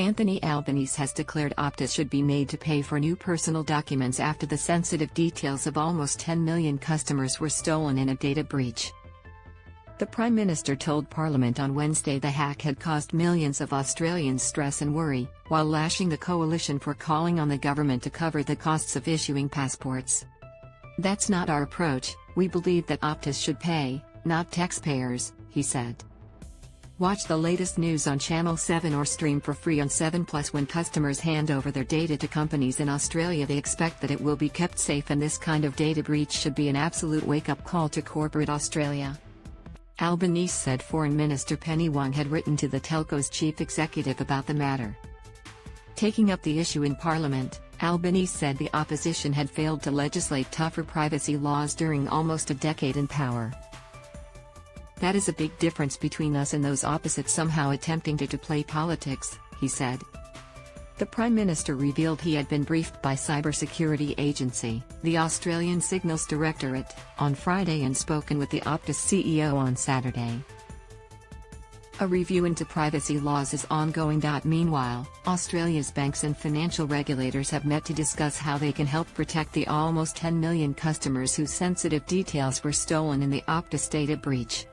Albanese has declared Optus should be made to pay for new personal documents after the sensitive details of almost 10 million customers were stolen in a data breach. The Prime Minister told Parliament on Wednesday the hack had caused millions of Australians stress and worry, while lashing the coalition for calling on the government to cover the costs of issuing passports. "That's not our approach. We believe that Optus should pay, not taxpayers," he said. Watch the latest news on Channel 7 or stream for free on 7plus. When customers hand over their data to companies in Australia, they expect that it will be kept safe, and this kind of data breach should be an absolute wake-up call to corporate Australia. Albanese said Foreign Minister Penny Wong had written to the telco's chief executive about the matter. Taking up the issue in Parliament, Albanese said the opposition had failed to legislate tougher privacy laws during almost a decade in power. "That is a big difference between us and those opposite somehow attempting to play politics," he said. The Prime Minister revealed he had been briefed by cybersecurity agency, the Australian Signals Directorate, on Friday and spoken with the Optus CEO on Saturday. A review into privacy laws is ongoing. Meanwhile, Australia's banks and financial regulators have met to discuss how they can help protect the almost 10 million customers whose sensitive details were stolen in the Optus data breach.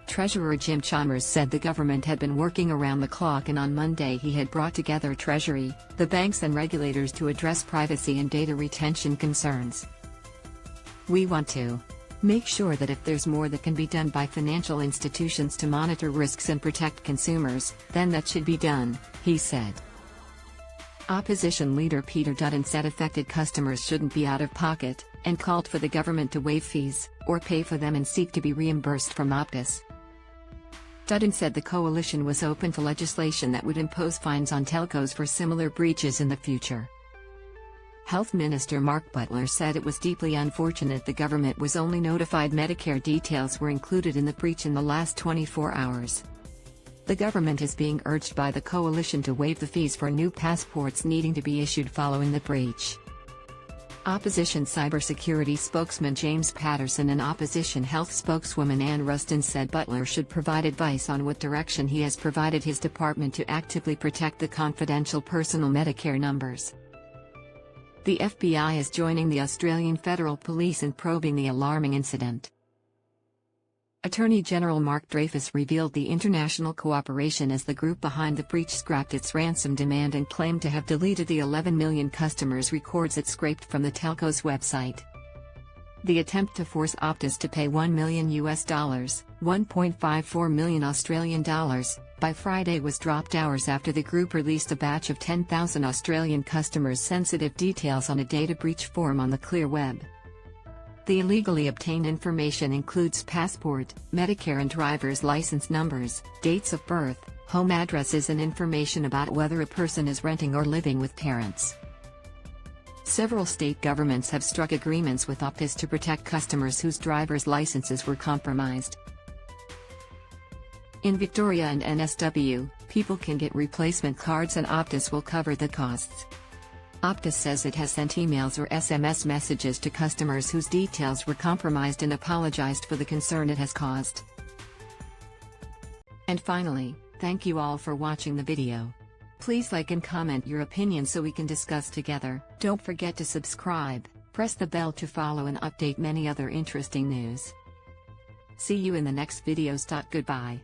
Treasurer Jim Chalmers said the government had been working around the clock, and on Monday he had brought together Treasury, the banks and regulators to address privacy and data retention concerns. "We want to make sure that if there's more that can be done by financial institutions to monitor risks and protect consumers, then that should be done," he said. Opposition leader Peter Dutton said affected customers shouldn't be out of pocket, and called for the government to waive fees, or pay for them and seek to be reimbursed from Optus. Dutton said the coalition was open to legislation that would impose fines on telcos for similar breaches in the future. Health Minister Mark Butler said it was deeply unfortunate the government was only notified Medicare details were included in the breach in the last 24 hours. The government is being urged by the coalition to waive the fees for new passports needing to be issued following the breach. Opposition cybersecurity spokesman James Patterson and opposition health spokeswoman Anne Ruston said Butler should provide advice on what direction he has provided his department to actively protect the confidential personal Medicare numbers. The FBI is joining the Australian Federal Police in probing the alarming incident. Attorney General Mark Dreyfus revealed the international cooperation as the group behind the breach scrapped its ransom demand and claimed to have deleted the 11 million customers' records it scraped from the telco's website. The attempt to force Optus to pay $1 million (1.54 million Australian dollars) by Friday was dropped hours after the group released a batch of 10,000 Australian customers' sensitive details on a data breach forum on the Clear Web. The illegally obtained information includes passport, Medicare and driver's license numbers, dates of birth, home addresses, and information about whether a person is renting or living with parents. Several state governments have struck agreements with Optus to protect customers whose driver's licenses were compromised. In Victoria and NSW, people can get replacement cards and Optus will cover the costs. Optus says it has sent emails or SMS messages to customers whose details were compromised and apologized for the concern it has caused. And finally, thank you all for watching the video. Please like and comment your opinion so we can discuss together. Don't forget to subscribe, press the bell to follow and update many other interesting news. See you in the next videos. Goodbye.